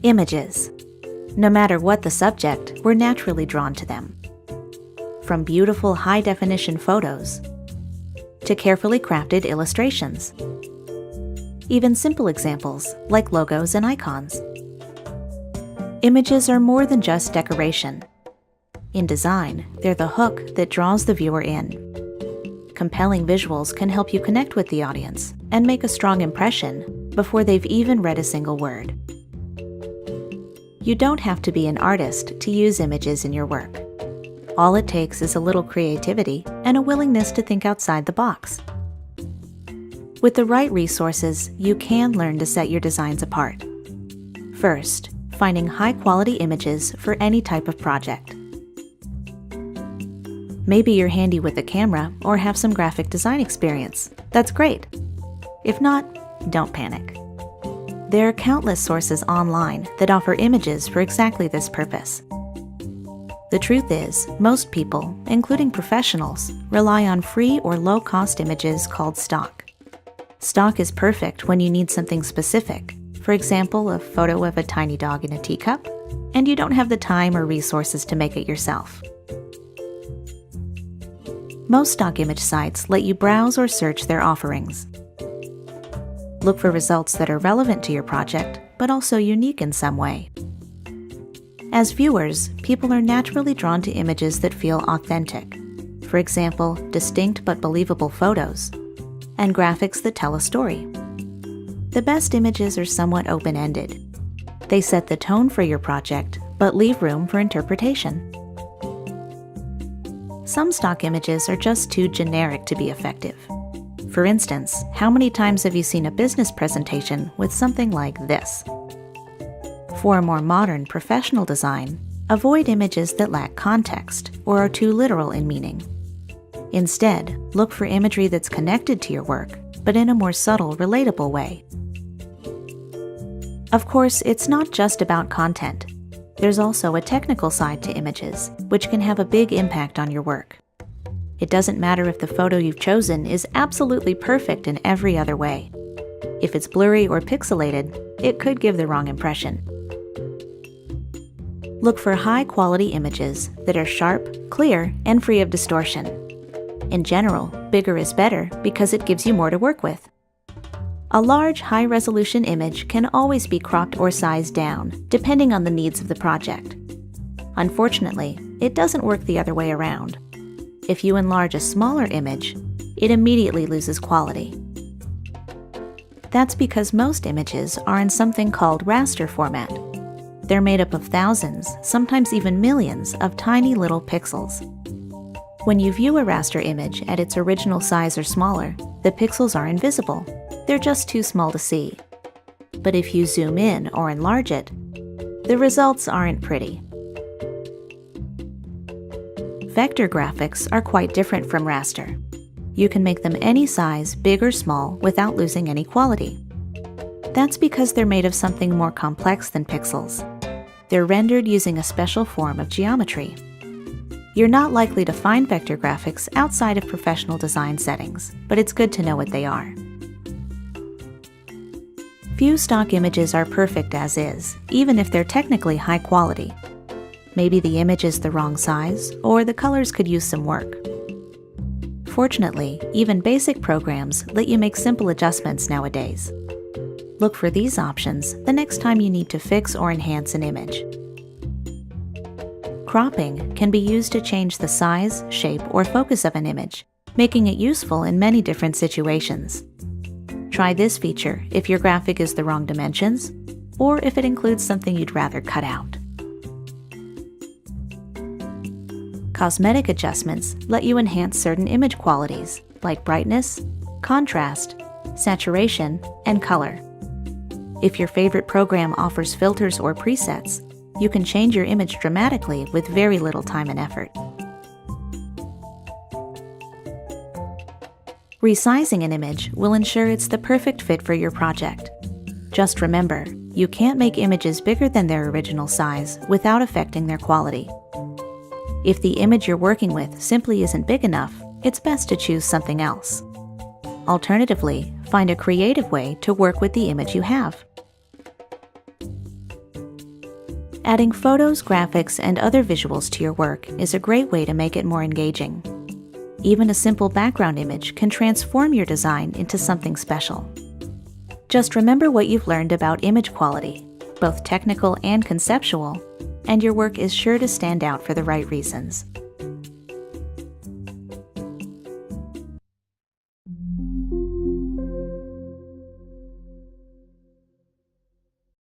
Images. No matter what the subject, we're naturally drawn to them. From beautiful high-definition photos to carefully crafted illustrations. Even simple examples like logos and icons. Images are more than just decoration. In design, they're the hook that draws the viewer in. Compelling visuals can help you connect with the audience and make a strong impression before they've even read a single word. You don't have to be an artist to use images in your work. All it takes is a little creativity and a willingness to think outside the box. With the right resources, you can learn to set your designs apart. First, finding high-quality images for any type of project. Maybe you're handy with a camera or have some graphic design experience. That's great. If not, don't panic. There are countless sources online that offer images for exactly this purpose. The truth is, most people, including professionals, rely on free or low-cost images called stock. Stock is perfect when you need something specific, for example, a photo of a tiny dog in a teacup, and you don't have the time or resources to make it yourself. Most stock image sites let you browse or search their offerings. Look for results that are relevant to your project, but also unique in some way. As viewers, people are naturally drawn to images that feel authentic. For example, distinct but believable photos, and graphics that tell a story. The best images are somewhat open-ended. They set the tone for your project, but leave room for interpretation. Some stock images are just too generic to be effective. For instance, how many times have you seen a business presentation with something like this? For a more modern, professional design, avoid images that lack context or are too literal in meaning. Instead, look for imagery that's connected to your work, but in a more subtle, relatable way. Of course, it's not just about content. There's also a technical side to images, which can have a big impact on your work. It doesn't matter if the photo you've chosen is absolutely perfect in every other way. If it's blurry or pixelated, it could give the wrong impression. Look for high-quality images that are sharp, clear, and free of distortion. In general, bigger is better because it gives you more to work with. A large, high-resolution image can always be cropped or sized down, depending on the needs of the project. Unfortunately, it doesn't work the other way around. If you enlarge a smaller image, it immediately loses quality. That's because most images are in something called raster format. They're made up of thousands, sometimes even millions, of tiny little pixels. When you view a raster image at its original size or smaller, the pixels are invisible. They're just too small to see. But if you zoom in or enlarge it, the results aren't pretty. Vector graphics are quite different from raster. You can make them any size, big or small, without losing any quality. That's because they're made of something more complex than pixels. They're rendered using a special form of geometry. You're not likely to find vector graphics outside of professional design settings, but it's good to know what they are. Few stock images are perfect as is, even if they're technically high quality. Maybe the image is the wrong size, or the colors could use some work. Fortunately, even basic programs let you make simple adjustments nowadays. Look for these options the next time you need to fix or enhance an image. Cropping can be used to change the size, shape, or focus of an image, making it useful in many different situations. Try this feature if your graphic is the wrong dimensions, or if it includes something you'd rather cut out. Cosmetic adjustments let you enhance certain image qualities, like brightness, contrast, saturation, and color. If your favorite program offers filters or presets, you can change your image dramatically with very little time and effort. Resizing an image will ensure it's the perfect fit for your project. Just remember, you can't make images bigger than their original size without affecting their quality. If the image you're working with simply isn't big enough, it's best to choose something else. Alternatively, find a creative way to work with the image you have. Adding photos, graphics, and other visuals to your work is a great way to make it more engaging. Even a simple background image can transform your design into something special. Just remember what you've learned about image quality, both technical and conceptual, and your work is sure to stand out for the right reasons.